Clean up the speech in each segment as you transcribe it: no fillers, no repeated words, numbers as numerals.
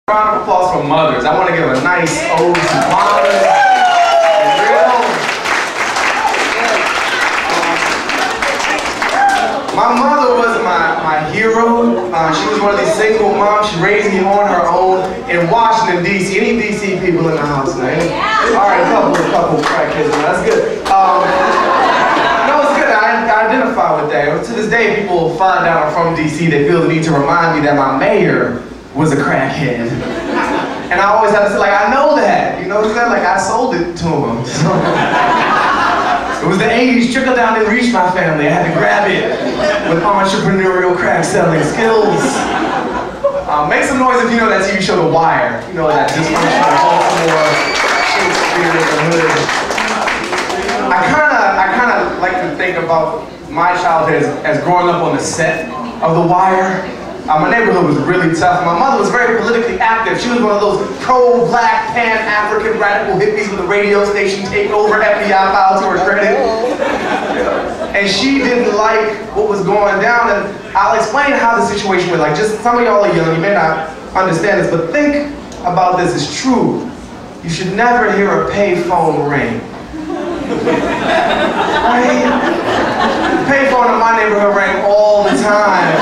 Round of applause for mothers. I want to give a nice ode to mothers. My mother was my hero. She was one of these single moms. She raised me on her own in Washington, D.C. Any D.C. people in the house, man? All right, a couple crackheads, man. That's good. No, it's good. I identify with that. To this day, people find out I'm from D.C. They feel the need to remind me that my mayor was a crackhead. And I always have to say, like, I know that. You know what I'm saying? Like, I sold it to him. So, it was the 80s, trickle down didn't reach my family. I had to grab it with entrepreneurial crack selling skills. Make some noise if you know that TV show The Wire. You know that dysfunctional Baltimore, Shakespeare in the hood. I kinda like to think about my childhood as growing up on the set of The Wire. My neighborhood was really tough. My mother was very politically active. She was one of those pro-black, pan-African radical hippies with a radio station takeover, FBI files to her credit. And she didn't like what was going down, and I'll explain how the situation was. Like, just some of y'all are young, you may not understand this, but think about this, it's true. You should never hear a payphone ring. Right? The payphone in my neighborhood rang all the time.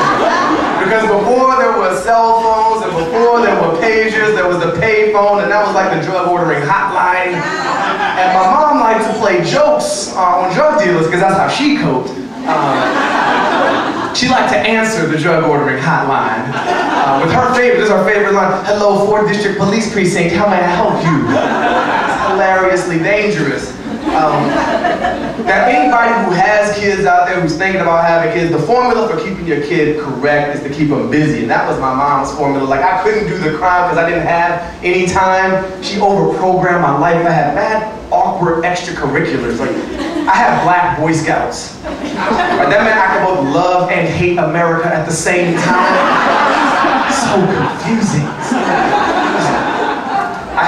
Because before there were cell phones and before there were pagers, there was the payphone, and that was like the drug ordering hotline. And my mom liked to play jokes on drug dealers because that's how she coped. She liked to answer the drug ordering hotline with her favorite. This is her favorite line: "Hello, 4th District Police Precinct. How may I help you?" It's hilariously dangerous. Now, anybody who has kids out there who's thinking about having kids, the formula for keeping your kid correct is to keep them busy. And that was my mom's formula. Like, I couldn't do the crime because I didn't have any time. She overprogrammed my life. I had mad, awkward extracurriculars. Like, I had Black Boy Scouts. Right, that meant I could both love and hate America at the same time. So confusing. I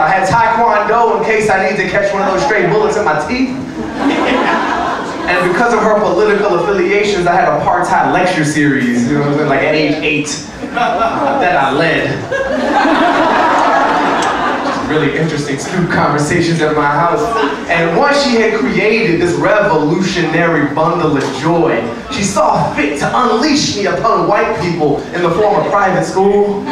had Taekwondo in case I needed to catch one of those stray bullets in my teeth. And because of her political affiliations, I had a apartheid lecture series, you know what I'm saying, like at age 8, that I led. Really interesting student conversations at my house. And once she had created this revolutionary bundle of joy, she saw fit to unleash me upon white people in the form of private school.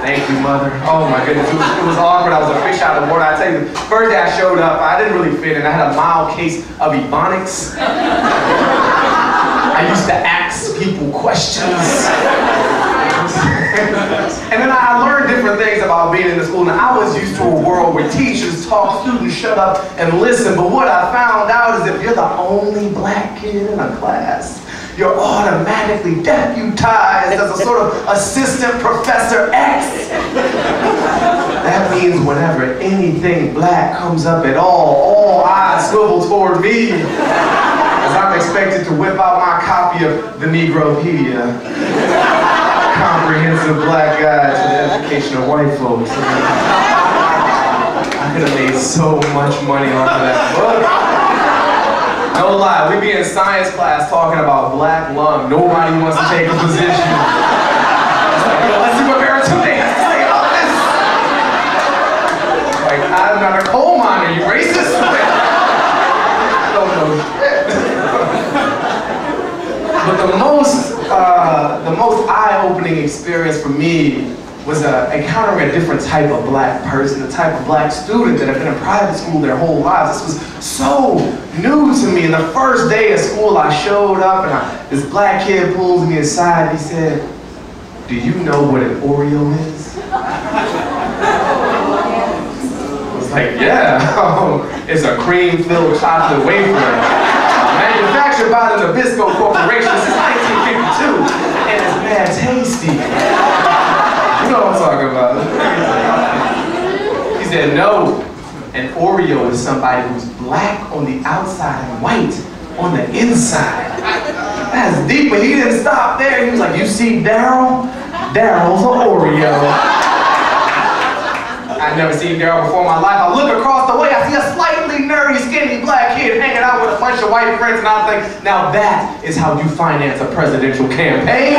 Thank you, Mother. Oh my goodness, it was awkward. I was a fish out of water. I tell you, the first day I showed up, I didn't really fit in. I had a mild case of ebonics. I used to ask people questions. And then I learned different things about being in the school. Now, I was used to a world where teachers talk, students shut up and listen. But what I found out is if you're the only black kid in a class, you're automatically deputized as a sort of assistant professor X. That means whenever anything black comes up at all eyes swivel toward me, as I'm expected to whip out my copy of the Negropedia, Comprehensive Black Guide to the Education of White Folks. I could have made so much money off of that book. No lie, we be in science class talking about black lung. Nobody wants to take a position. It's like, yo, let's see what Baratunde has to say about this. Like, I'm not a coal miner, you racist? I don't know shit. But the most eye-opening experience for me was encountering a different type of black person, a type of black student that had been in private school their whole lives. This was so new to me. And the first day of school, I showed up, and this black kid pulls me aside, and he said, "Do you know what an Oreo is?" I was like, "Yeah, it's a cream-filled chocolate wafer, manufactured by the Nabisco Corporation since 1952, and it's mad tasty." You know what I'm talking about. He said, "No, an Oreo is somebody who's black on the outside and white on the inside." That's deep, but he didn't stop there. He was like, "You see Daryl? Daryl's an Oreo." I'd never seen Daryl before in my life. I look across the way, I see a slightly nerdy, skinny black kid hanging out with a bunch of white friends, and I think, now that is how you finance a presidential campaign.